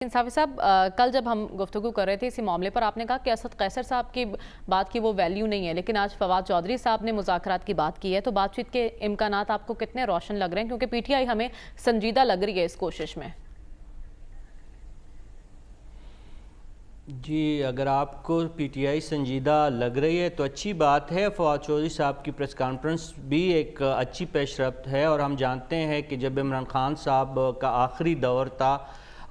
इंसाफी साहब, कल जब हम गुफ्तगू कर रहे थे इसी मामले पर, आपने कहा कि असद कैसर साहब की बात की वो वैल्यू नहीं है, लेकिन आज फवाद चौधरी साहब ने मुज़ाकरात की बात की है, तो बातचीत के इम्कानात आपको कितने रोशन लग रहे हैं? क्योंकि पीटीआई हमें संजीदा लग रही है इस कोशिश में। जी, अगर आपको पीटीआई संजीदा लग रही है तो अच्छी बात है। फवाद चौधरी साहब की प्रेस कॉन्फ्रेंस भी एक अच्छी पेशरफ्त है, और हम जानते हैं कि जब इमरान खान साहब का आखिरी दौर था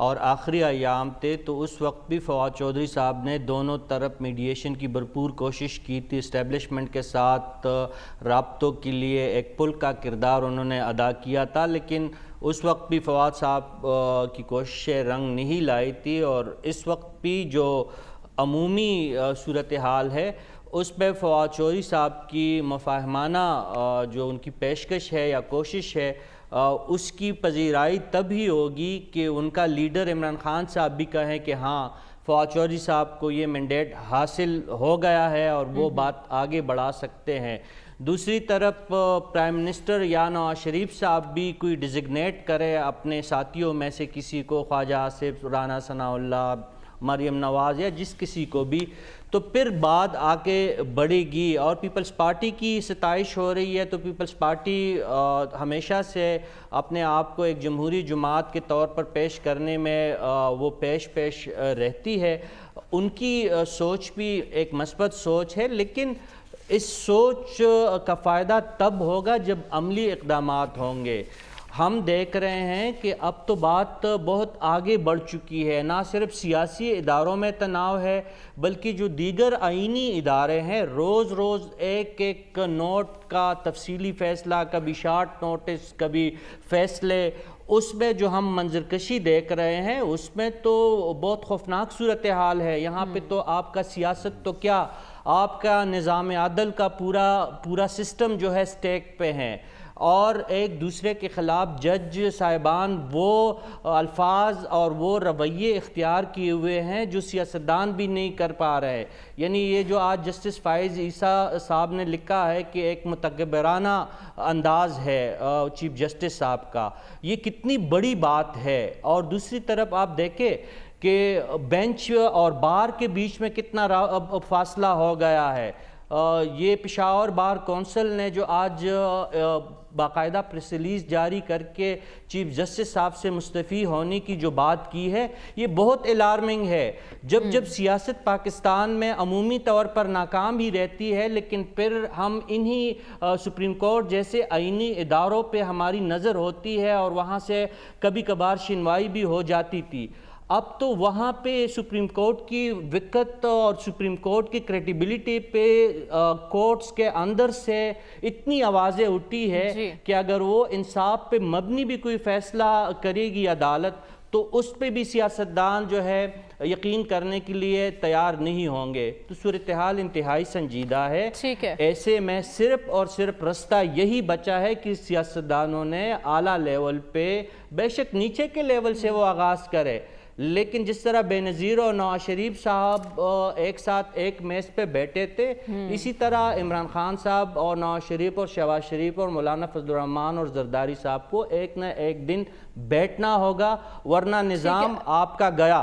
और आखिरी अयाम थे, तो उस वक्त भी फवाद चौधरी साहब ने दोनों तरफ मीडिएशन की भरपूर कोशिश की थी। इस्टेब्लिशमेंट के साथ राब्तों के लिए एक पुल का किरदार उन्होंने अदा किया था, लेकिन उस वक्त भी फवाद साहब की कोशिशें रंग नहीं लाई थी। और इस वक्त भी जो अमूमी सूरत हाल है, उस पर फवाद चौधरी साहब की मफाहमाना जो उनकी पेशकश है या कोशिश है, उसकी पजीराई तभी होगी कि उनका लीडर इमरान खान साहब भी कहें कि हाँ, फवाद चौधरी साहब को ये मैंडेट हासिल हो गया है और वो बात आगे बढ़ा सकते हैं। दूसरी तरफ प्राइम मिनिस्टर या नवाज शरीफ साहब भी कोई डिजिग्नेट करे अपने साथियों में से किसी को, ख्वाजा आसिफ, राना सनाउल्लाह, मरियम नवाज़ या जिस किसी को भी, तो फिर बात आके बढ़ेगी। और पीपल्स पार्टी की सताइश हो रही है, तो पीपल्स पार्टी हमेशा से अपने आप को एक जमहूरी जमात के तौर पर पेश करने में वो पेश रहती है। उनकी सोच भी एक मस्बत सोच है, लेकिन इस सोच का फ़ायदा तब होगा जब अमली इक़दामात होंगे। हम देख रहे हैं कि अब तो बात बहुत आगे बढ़ चुकी है, ना सिर्फ सियासी इदारों में तनाव है, बल्कि जो दीगर आईनी इदारे हैं, रोज़ रोज़ एक एक नोट का तफसीली फ़ैसला, कभी शार्ट नोटिस, कभी फ़ैसले, उसमें जो हम मंजरकशी देख रहे हैं, उसमें तो बहुत खौफनाक सूरत हाल है। यहाँ पे तो आपका सियासत तो क्या, आपका निज़ाम अदल का पूरा सिस्टम जो है स्टेक पे है, और एक दूसरे के ख़िलाफ़ जज साहिबान वो अल्फाज और वो रवैये इख्तियार किए हुए हैं जो सियासतदान भी नहीं कर पा रहे। यानी ये जो आज जस्टिस फ़ाइज़ ईसा साहब ने लिखा है कि एक मुतकब्बिराना अंदाज़ है चीफ जस्टिस साहब का, ये कितनी बड़ी बात है। और दूसरी तरफ आप देखें कि बेंच और बार के बीच में कितना अब फासला हो गया है। ये पेशावर बार कौंसिल ने जो आज बाकायदा प्रेस रिलीज़ जारी करके चीफ जस्टिस साहब से मुस्तफ़ी होने की जो बात की है, ये बहुत अलार्मिंग है। जब सियासत पाकिस्तान में अमूमी तौर पर नाकाम ही रहती है, लेकिन फिर हम इन्हीं सुप्रीम कोर्ट जैसे आईनी इदारों पे हमारी नज़र होती है और वहाँ से कभी कभार सुनवाई भी हो जाती थी। अब तो वहाँ पे सुप्रीम कोर्ट की विकत और सुप्रीम कोर्ट की क्रेडिबिलिटी पे कोर्ट्स के अंदर से इतनी आवाज़ें उठी है कि अगर वो इंसाफ पे मबनी भी कोई फ़ैसला करेगी अदालत, तो उस पे भी सियासतदान जो है यकीन करने के लिए तैयार नहीं होंगे। तो सूरत हाल इंतहाई संजीदा है। ऐसे में सिर्फ और सिर्फ रास्ता यही बचा है कि सियासतदानों ने आला लेवल पे, बेशक नीचे के लेवल से वो आगाज़ करे, लेकिन जिस तरह बेनज़ीर और नवाज शरीफ साहब एक साथ एक मेज़ पे बैठे थे, इसी तरह इमरान खान साहब और नवाज शरीफ और शहबाज शरीफ और मौलाना फजल रहमान और जरदारी साहब को एक न एक दिन बैठना होगा, वरना निज़ाम आपका गया।